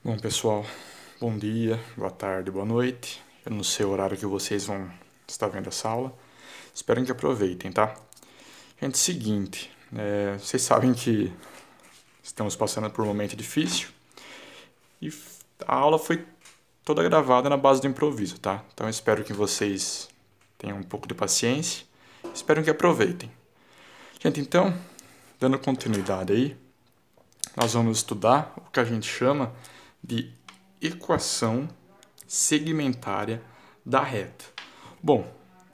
Bom, pessoal, bom dia, boa tarde, boa noite. Eu não sei o horário que vocês vão estar vendo essa aula. Espero que aproveitem, tá? Gente, seguinte, vocês sabem que estamos passando por um momento difícil e a aula foi toda gravada na base do improviso, tá? Então eu espero que vocês tenham um pouco de paciência, espero que aproveitem. Gente, então, dando continuidade aí, nós vamos estudar o que a gente chama de equação segmentária da reta. Bom,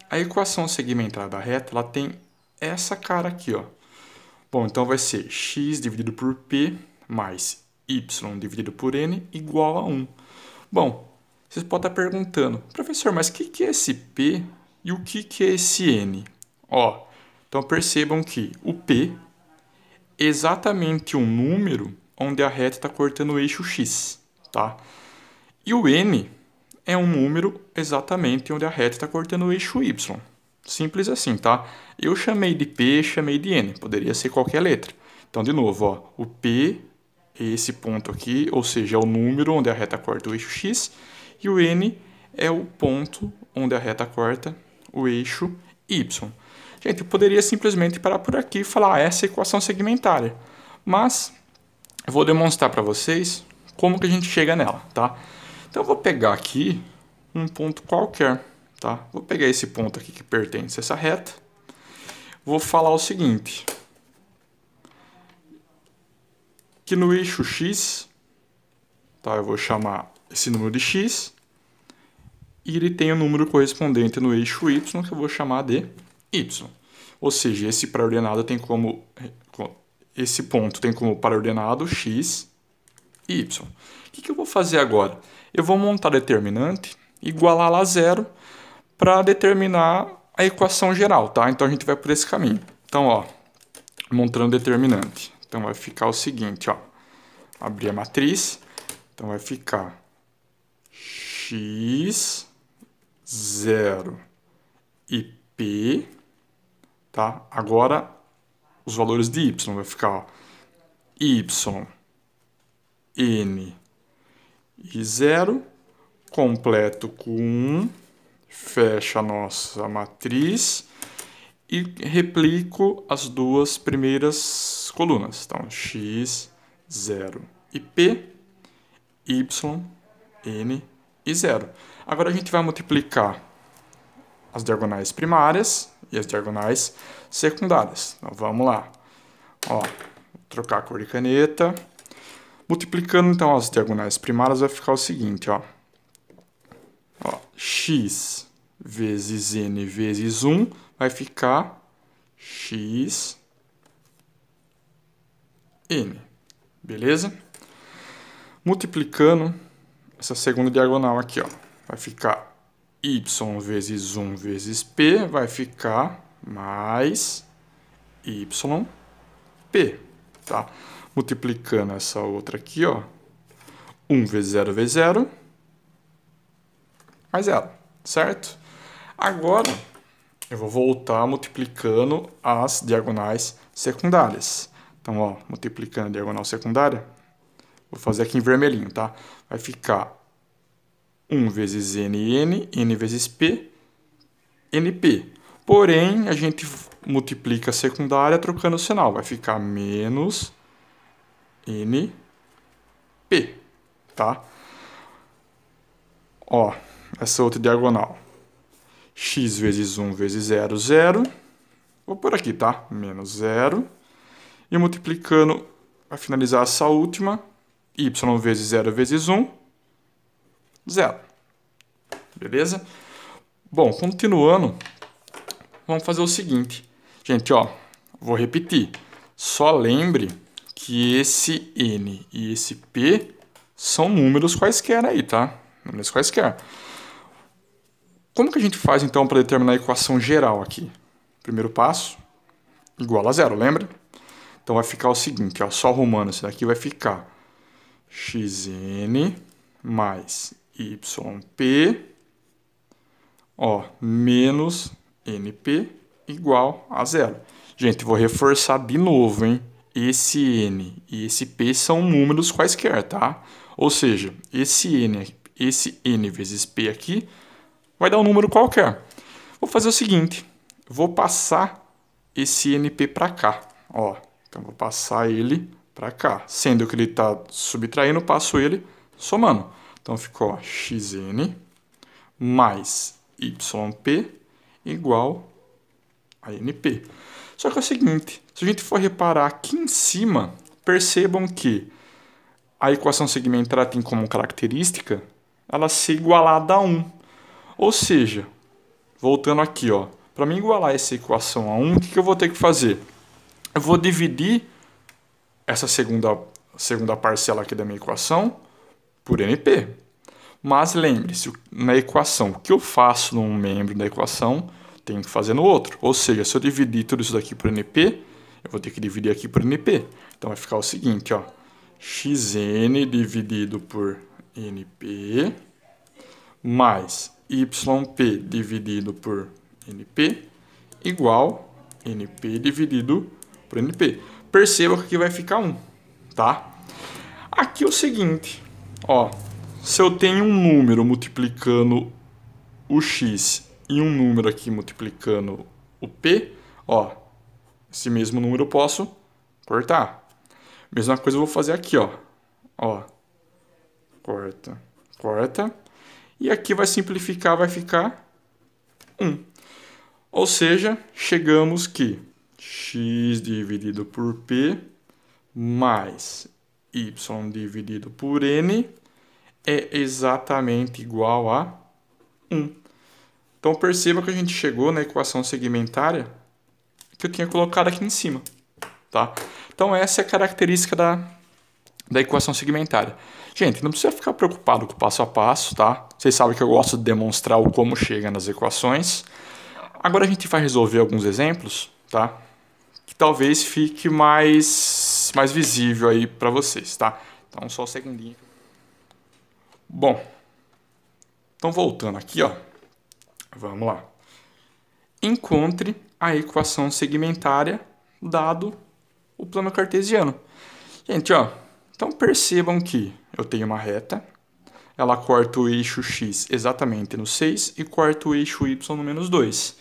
a equação segmentária da reta, ela tem essa cara aqui, ó. Bom, então vai ser x dividido por p mais y dividido por n igual a 1. Bom, vocês podem estar perguntando, professor, mas o que é esse p e o que é esse n? Ó, então percebam que o p é exatamente um número onde a reta está cortando o eixo x, tá? E o n é um número exatamente onde a reta está cortando o eixo y. Simples assim, tá? Eu chamei de p, chamei de n. Poderia ser qualquer letra. Então, de novo, ó, o p é esse ponto aqui, ou seja, é o número onde a reta corta o eixo x, e o n é o ponto onde a reta corta o eixo y. Gente, eu poderia simplesmente parar por aqui e falar essa é a equação segmentária. Mas eu vou demonstrar para vocês como que a gente chega nela, tá? Então eu vou pegar aqui um ponto qualquer, tá? Vou pegar esse ponto aqui que pertence a essa reta. Vou falar o seguinte, que no eixo x, tá? Eu vou chamar esse número de x, e ele tem o número correspondente no eixo y, que eu vou chamar de y. Ou seja, esse ponto tem como paraordenado x e y. O que eu vou fazer agora? Eu vou montar determinante, igualá-la a zero, para determinar a equação geral, tá? Então a gente vai por esse caminho. Então, ó, montando determinante. Então vai ficar o seguinte, ó. Abrir a matriz. Então vai ficar x, 0 e p, tá? Agora, os valores de y vai ficar, ó, y, n e 0, completo com 1, fecha a nossa matriz e replico as duas primeiras colunas. Então, x, 0 e p, y, n e 0. Agora a gente vai multiplicar as diagonais primárias e as diagonais secundárias. Então, vamos lá. Ó, vou trocar a cor de caneta. Multiplicando, então, as diagonais primárias, vai ficar o seguinte, ó. Ó, x vezes n vezes 1 vai ficar x n. Beleza? Multiplicando essa segunda diagonal aqui, ó, vai ficar y vezes 1 vezes p, vai ficar mais yp, tá? Multiplicando essa outra aqui, ó, 1 vezes 0 vezes 0, mais 0, certo? Agora, eu vou voltar multiplicando as diagonais secundárias. Então, ó, multiplicando a diagonal secundária, vou fazer aqui em vermelhinho, tá? Vai ficar 1 vezes n, n vezes p, np. Porém, a gente multiplica a secundária trocando o sinal. Vai ficar menos np, tá? Ó, essa outra diagonal. X vezes 1 vezes 0, 0. Vou por aqui, tá? Menos 0. E multiplicando, para finalizar essa última, y vezes 0 vezes 1, 0. Beleza? Bom, continuando, vamos fazer o seguinte. Gente, ó, vou repetir. Só lembre que esse n e esse p são números quaisquer aí, tá? Números quaisquer. Como que a gente faz, então, para determinar a equação geral aqui? Primeiro passo, igual a 0, lembra? Então vai ficar o seguinte, ó, só arrumando isso daqui, vai ficar xn mais yp, ó, menos np igual a 0. Gente, vou reforçar de novo, hein? esse N e esse P são números quaisquer, tá? Ou seja, esse N vezes P aqui vai dar um número qualquer. Vou fazer o seguinte, vou passar esse NP para cá, ó. Então, vou passar ele para cá. Sendo que ele está subtraindo, eu passo ele somando. Então, ficou ó, xn mais yp igual a np. Só que é o seguinte, se a gente for reparar aqui em cima, percebam que a equação segmentar tem como característica ela ser igualada a 1. Ou seja, voltando aqui, ó, para mim igualar essa equação a 1, o que eu vou ter que fazer? Eu vou dividir essa segunda parcela aqui da minha equação por NP. Mas lembre-se, na equação, o que eu faço num membro da equação, tenho que fazer no outro. Ou seja, se eu dividir tudo isso daqui por NP, eu vou ter que dividir aqui por NP. Então vai ficar o seguinte, ó, xn dividido por NP mais yp dividido por NP igual NP dividido por NP. Perceba que aqui vai ficar 1, tá? Aqui é o seguinte, ó, se eu tenho um número multiplicando o x e um número aqui multiplicando o p, ó, esse mesmo número eu posso cortar. Mesma coisa eu vou fazer aqui, ó, corta, corta, e aqui vai simplificar, vai ficar 1. Ou seja, chegamos que x dividido por p mais y dividido por n é exatamente igual a 1. Então perceba que a gente chegou na equação segmentária que eu tinha colocado aqui em cima, tá? Então essa é a característica da equação segmentária. Gente, não precisa ficar preocupado com o passo a passo, tá? Vocês sabem que eu gosto de demonstrar o como chega nas equações. Agora a gente vai resolver alguns exemplos, tá? Que talvez fique mais visível aí para vocês, tá? Então só um segundinho. Bom, então voltando aqui, ó, vamos lá. Encontre a equação segmentária dado o plano cartesiano. Gente, ó, então percebam que eu tenho uma reta, ela corta o eixo x exatamente no 6 e corta o eixo y no menos 2.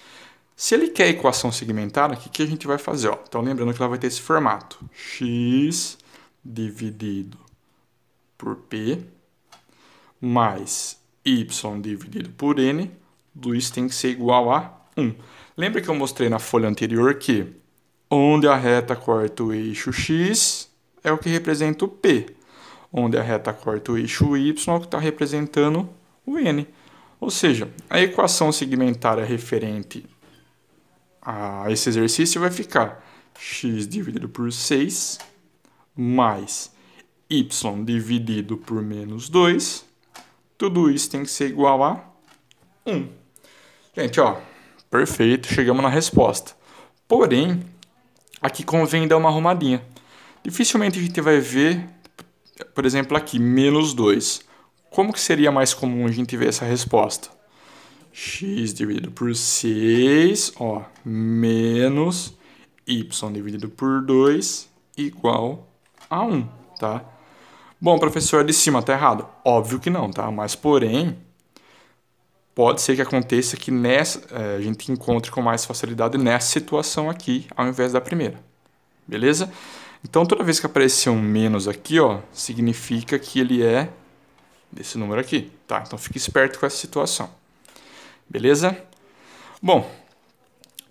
Se ele quer a equação segmentária, o que a gente vai fazer? Ó? Então lembrando que ela vai ter esse formato, x dividido por p mais y dividido por n, tudo isso tem que ser igual a 1. Lembra que eu mostrei na folha anterior que onde a reta corta o eixo x é o que representa o p, onde a reta corta o eixo y é o que está representando o n. Ou seja, a equação segmentária referente a esse exercício vai ficar x dividido por 6 mais y dividido por menos 2. Tudo isso tem que ser igual a 1. Gente, ó, perfeito, chegamos na resposta. Porém, aqui convém dar uma arrumadinha. Dificilmente a gente vai ver, por exemplo, aqui, menos 2. Como que seria mais comum a gente ver essa resposta? X dividido por 6, ó, menos y dividido por 2 igual a 1, tá? Bom, professor, de cima tá errado? Óbvio que não, tá? Mas, porém, pode ser que aconteça que a gente encontre com mais facilidade nessa situação aqui, ao invés da primeira. Beleza? Então, toda vez que aparecer um menos aqui, ó, significa que ele é desse número aqui, tá? Então, fique esperto com essa situação. Beleza? Bom,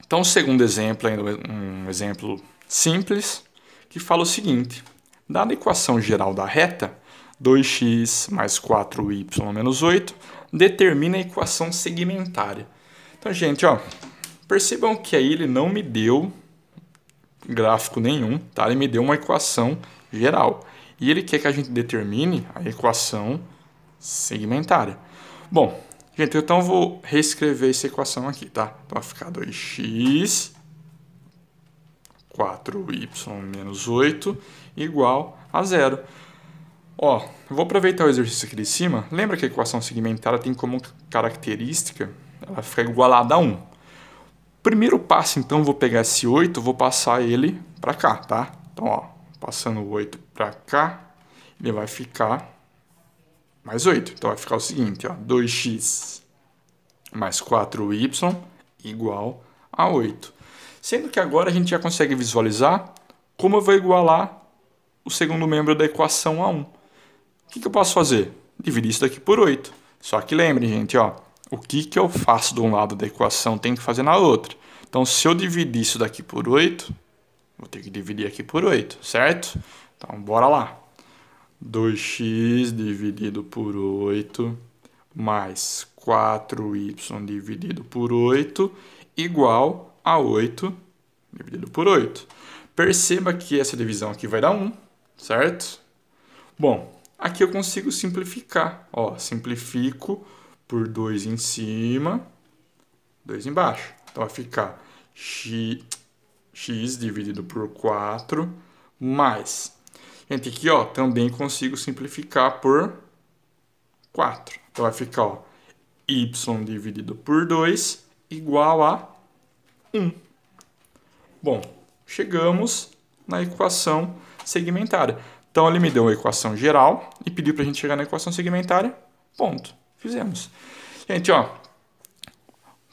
então o segundo exemplo, ainda um exemplo simples, que fala o seguinte. Dada a equação geral da reta, 2x mais 4y menos 8, determina a equação segmentária. Então, gente, ó, percebam que aí ele não me deu gráfico nenhum, tá? Ele me deu uma equação geral. E ele quer que a gente determine a equação segmentária. Bom, gente, então eu vou reescrever essa equação aqui, tá? Então vai ficar 2x 4y menos 8 igual a 0. Ó, eu vou aproveitar o exercício aqui de cima. Lembra que a equação segmentária tem como característica ela ficar igualada a 1. Primeiro passo, então, eu vou pegar esse 8, vou passar ele para cá, tá? Então, ó, passando o 8 para cá, ele vai ficar mais 8. Então vai ficar o seguinte, ó, 2x mais 4y igual a 8. Sendo que agora a gente já consegue visualizar como eu vou igualar o segundo membro da equação a 1. O que eu posso fazer? Dividir isso daqui por 8. Só que lembrem, gente, ó, o que eu faço de um lado da equação tem que fazer na outra. Então, se eu dividir isso daqui por 8, vou ter que dividir aqui por 8, certo? Então, bora lá. 2x dividido por 8 mais 4y dividido por 8 igual a 8 dividido por 8. Perceba que essa divisão aqui vai dar 1, certo? Bom, aqui eu consigo simplificar. Ó, simplifico por 2 em cima, 2 embaixo. Então vai ficar x dividido por 4 mais... Gente, aqui ó, também consigo simplificar por 4. Então vai ficar ó, y dividido por 2 igual a 1. Bom, chegamos na equação segmentária. Então ele me deu a equação geral e pediu para a gente chegar na equação segmentária. Ponto. Fizemos. Gente, ó,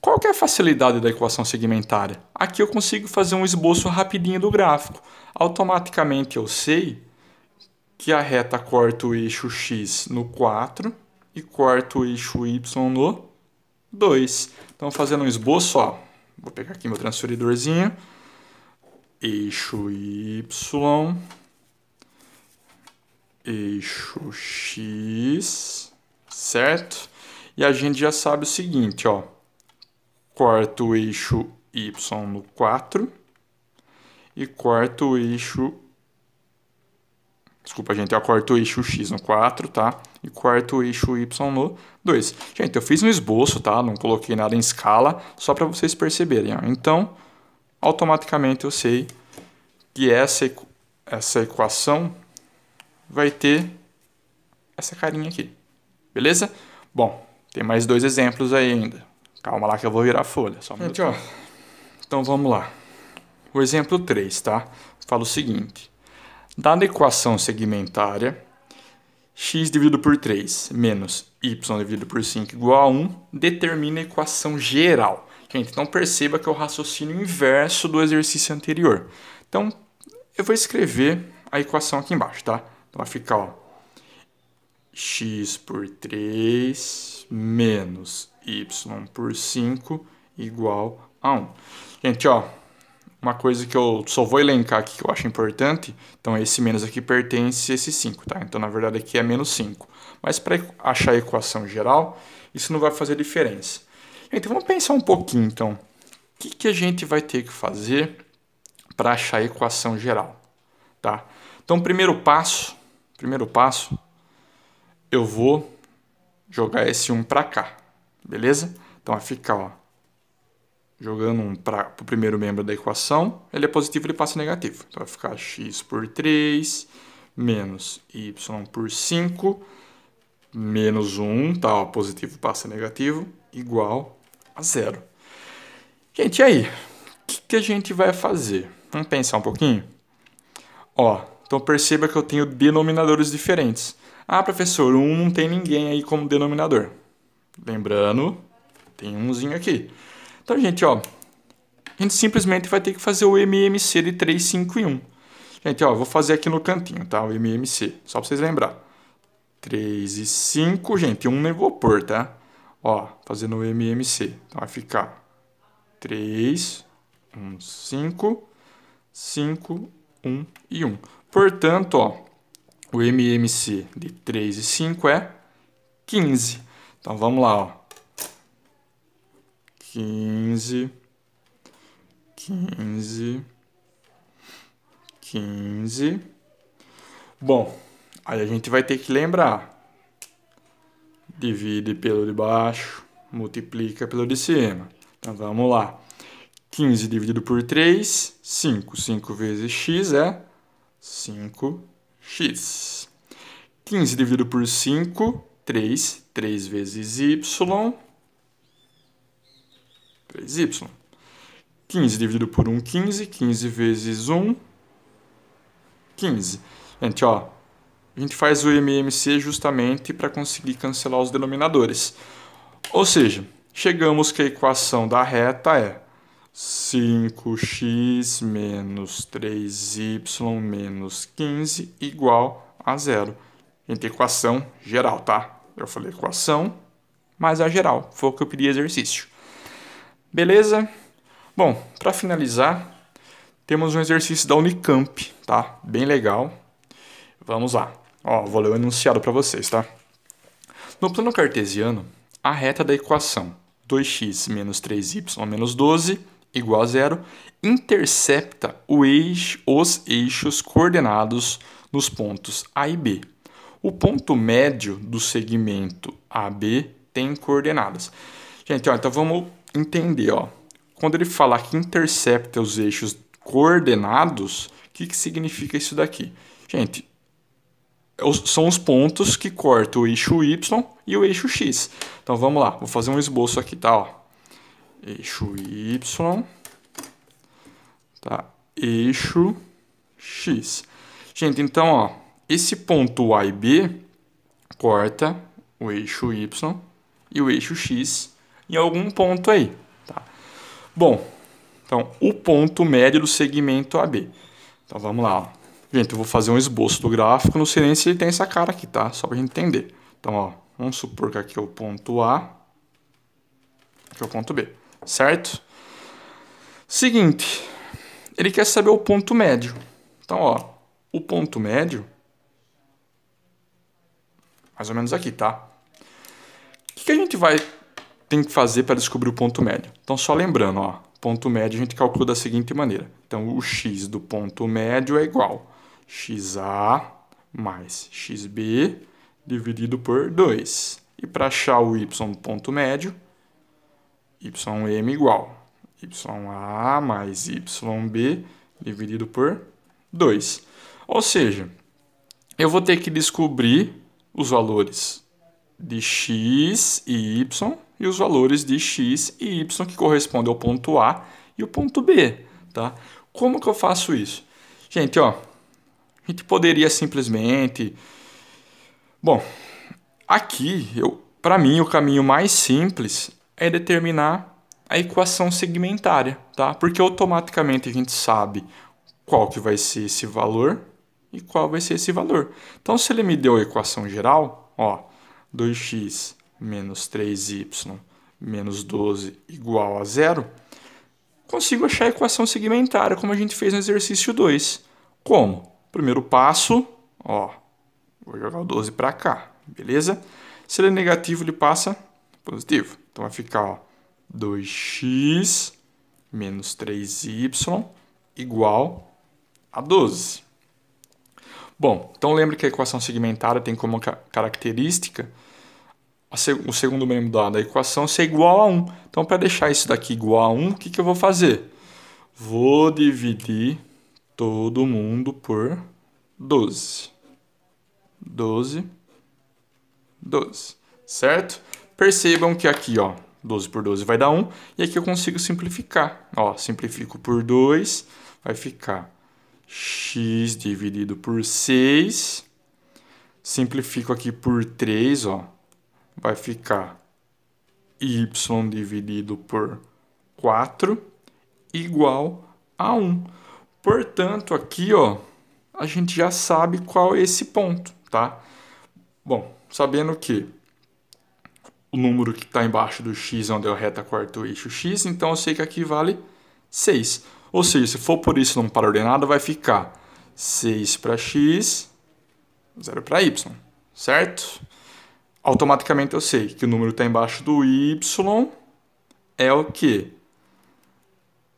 qual que é a facilidade da equação segmentária? Aqui eu consigo fazer um esboço rapidinho do gráfico. Automaticamente eu sei que a reta corta o eixo x no 4 e corta o eixo y no 2. Então, fazendo um esboço, ó, vou pegar aqui meu transferidorzinho, eixo y, eixo x, certo? E a gente já sabe o seguinte, ó, corta o eixo y no 4 e corta o eixo... Desculpa, gente, eu corto o eixo x no 4, tá? E corto o eixo y no 2. Gente, eu fiz um esboço, tá? Não coloquei nada em escala, só para vocês perceberem. Ó. Então, automaticamente eu sei que essa equação vai ter essa carinha aqui. Beleza? Bom, tem mais 2 exemplos aí ainda. Calma lá que eu vou virar a folha. Só um minuto. Ó. Então, vamos lá. O exemplo 3, tá? Fala o seguinte. Dada a equação segmentária, x dividido por 3 menos y dividido por 5 igual a 1, determina a equação geral. Gente, então perceba que é o raciocínio inverso do exercício anterior. Então, eu vou escrever a equação aqui embaixo, tá? Então, vai ficar, ó, x por 3 menos y por 5 igual a 1. Gente, ó, uma coisa que eu só vou elencar aqui que eu acho importante, então esse menos aqui pertence a esse 5, tá? Então, na verdade, aqui é menos 5. Mas para achar a equação geral, isso não vai fazer diferença. Então, vamos pensar um pouquinho, então. O que a gente vai ter que fazer para achar a equação geral, tá? Então, primeiro passo, eu vou jogar esse 1 para cá, beleza? Então, vai ficar, ó, jogando 1 para o primeiro membro da equação, ele é positivo, ele passa negativo. Então, vai ficar x por 3 menos y por 5 menos 1, tá? Ó, positivo passa negativo, igual a 0. Gente, e aí? O que a gente vai fazer? Vamos pensar um pouquinho? Ó, então perceba que eu tenho denominadores diferentes. Ah, professor, 1 não tem ninguém aí como denominador. Lembrando, tem umzinho aqui. Então, gente, ó, a gente simplesmente vai ter que fazer o MMC de 3, 5 e 1. Gente, ó, vou fazer aqui no cantinho, tá? O MMC, só para vocês lembrar. 3 e 5, gente, 1 nem vou pôr, tá? Ó, fazendo o MMC. Então, vai ficar 3, 1, 5, 5, 1 e 1. Portanto, ó, o MMC de 3 e 5 é 15. Então, vamos lá, ó. 15, 15, 15. Bom, aí a gente vai ter que lembrar. Divide pelo de baixo, multiplica pelo de cima. Então, vamos lá. 15 dividido por 3, 5. 5 vezes x é 5x. 15 dividido por 5, 3. 3 vezes y, 3y. 15 dividido por 1, 15. 15 vezes 1, 15. Gente, ó, a gente faz o MMC justamente para conseguir cancelar os denominadores. Ou seja, chegamos que a equação da reta é 5x menos 3y menos 15 igual a 0. Gente, equação geral, tá? Eu falei equação, mas a geral. Foi o que eu pedi exercício. Beleza? Bom, para finalizar, temos um exercício da Unicamp, tá? Bem legal. Vamos lá. Ó, vou ler o enunciado para vocês, tá? No plano cartesiano, a reta da equação 2x menos 3y menos 12 igual a 0 intercepta os eixos coordenados nos pontos A e B. O ponto médio do segmento AB tem coordenadas. Gente, ó, então vamos entender, ó. Quando ele falar que intercepta os eixos coordenados, o que significa isso daqui? Gente, são os pontos que cortam o eixo Y e o eixo X. Então vamos lá, vou fazer um esboço aqui, tá? Ó. Eixo Y, tá? Eixo X. Gente, então, ó, esse ponto A e B corta o eixo Y e o eixo X em algum ponto aí, tá? Bom, então, o ponto médio do segmento AB. Então, vamos lá, ó. Gente, eu vou fazer um esboço do gráfico, não sei nem se ele tem essa cara aqui, tá? Só pra gente entender. Então, ó, vamos supor que aqui é o ponto A, aqui é o ponto B, certo? Seguinte, ele quer saber o ponto médio. Então, ó, o ponto médio, mais ou menos aqui, tá? O que a gente tem que fazer para descobrir o ponto médio? Então, só lembrando, ó, ponto médio a gente calcula da seguinte maneira. Então, o x do ponto médio é igual a xa mais xb dividido por 2. E para achar o y do ponto médio, ym igual a ya mais yb dividido por 2. Ou seja, eu vou ter que descobrir os valores de x e y e os valores de x e y que correspondem ao ponto A e o ponto B, tá? Como que eu faço isso? Gente, ó, a gente poderia simplesmente... Bom, aqui, para mim, o caminho mais simples é determinar a equação segmentária, tá? Porque automaticamente a gente sabe qual que vai ser esse valor e qual vai ser esse valor. Então, se ele me deu a equação geral, ó, 2x menos 3y menos 12 igual a 0, consigo achar a equação segmentária, como a gente fez no exercício 2. Como? Primeiro passo, ó, vou jogar o 12 para cá, beleza? Se ele é negativo, ele passa positivo. Então, vai ficar, ó, 2x menos 3y igual a 12. Bom, então lembre que a equação segmentária tem como característica o segundo membro da equação ser igual a 1. Então, para deixar isso daqui igual a 1, o que eu vou fazer? Vou dividir todo mundo por 12. 12, 12, certo? Percebam que aqui, ó, 12 por 12 vai dar 1, e aqui eu consigo simplificar. Ó, simplifico por 2, vai ficar x dividido por 6, simplifico aqui por 3, ó, vai ficar y dividido por 4 igual a 1. Portanto, aqui, ó, a gente já sabe qual é esse ponto, tá? Bom, sabendo que o número que está embaixo do x onde a reta corta o eixo x, então eu sei que aqui vale 6. Ou seja, se for por isso não para ordenada, vai ficar 6 para x, 0 para y, certo? Automaticamente eu sei que o número que está embaixo do y é o quê?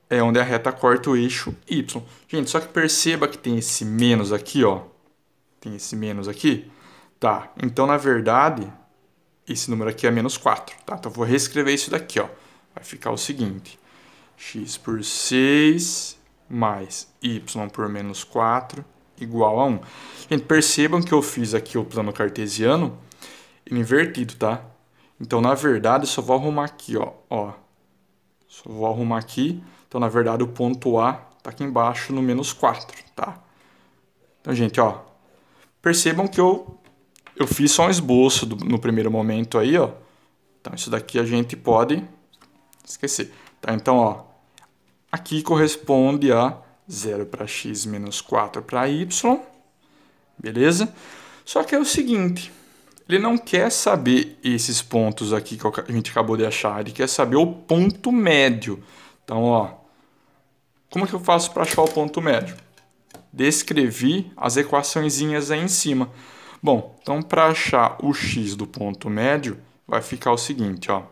É onde a reta corta o eixo y. Gente, só que perceba que tem esse menos aqui, ó. Tem esse menos aqui. Tá, então na verdade, esse número aqui é menos 4, tá? Então eu vou reescrever isso daqui, ó. Vai ficar o seguinte: x por 6 mais y por menos 4 igual a 1. Gente, percebam que eu fiz aqui o plano cartesiano invertido, tá? Então, na verdade, eu só vou arrumar aqui, ó. Só vou arrumar aqui. Então, na verdade, o ponto A tá aqui embaixo no menos 4, tá? Então, gente, ó, percebam que eu fiz só um esboço no primeiro momento aí, ó. Então, isso daqui a gente pode esquecer. Tá? Então, ó, aqui corresponde a 0 para x menos 4 para y. Beleza? Só que é o seguinte, ele não quer saber esses pontos aqui que a gente acabou de achar, ele quer saber o ponto médio. Então, ó, como que eu faço para achar o ponto médio? Descrevi as equaçõezinhas aí em cima. Bom, então para achar o x do ponto médio, vai ficar o seguinte, ó.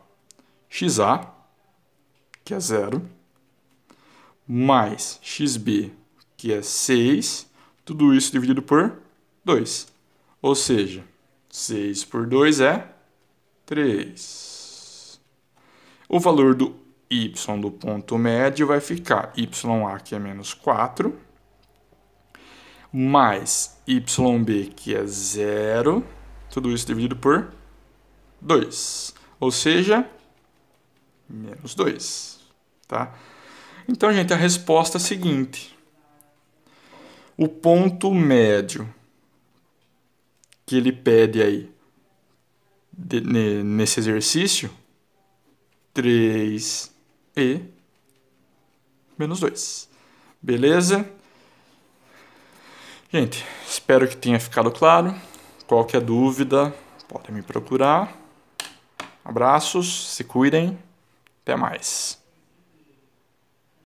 xa, que é 0, mais xb, que é 6, tudo isso dividido por 2. Ou seja, 6 por 2 é 3. O valor do y do ponto médio vai ficar ya, que é menos 4, mais yb, que é 0, tudo isso dividido por 2. Ou seja, menos 2. Tá? Então, gente, a resposta é a seguinte. O ponto médio que ele pede aí nesse exercício, 3 e menos 2. Beleza? Gente, espero que tenha ficado claro. Qualquer dúvida, podem me procurar. Abraços, se cuidem. Até mais.